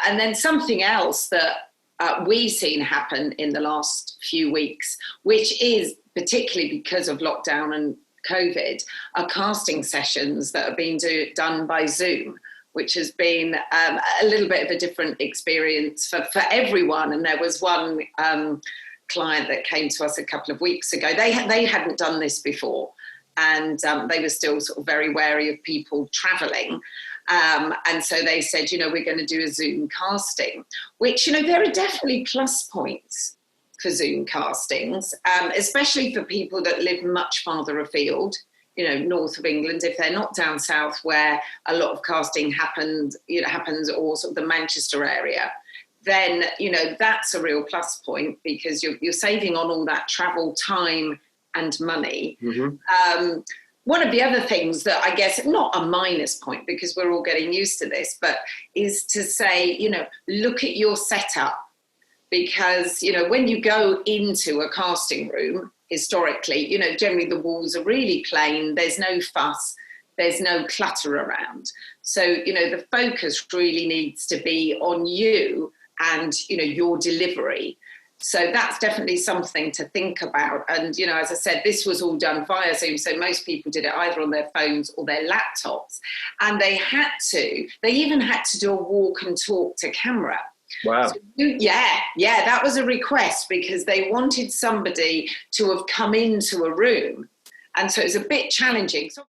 And then something else that we've seen happen in the last few weeks, which is particularly because of lockdown and COVID, are casting sessions that are being done by Zoom, which has been a little bit of a different experience for everyone. And there was one client that came to us a couple of weeks ago. They hadn't done this before, and they were still sort of very wary of people travelling. And so they said, we're going to do a Zoom casting, which, there are definitely plus points for Zoom castings, especially for people that live much farther afield, north of England, if they're not down south where a lot of casting happens, or sort of the Manchester area, then, that's a real plus point because you're saving on all that travel time and money. Mm-hmm. One of the other things that I guess, not a minus point because we're all getting used to this, but is to say, look at your setup. Because, when you go into a casting room, historically, generally the walls are really plain. There's no fuss. There's no clutter around. So, the focus really needs to be on you and, your delivery. So that's definitely something to think about. And, as I said, this was all done via Zoom. So most people did it either on their phones or their laptops. And they even had to do a walk and talk to camera. Wow. So, yeah, that was a request because they wanted somebody to have come into a room. And so it's a bit challenging. So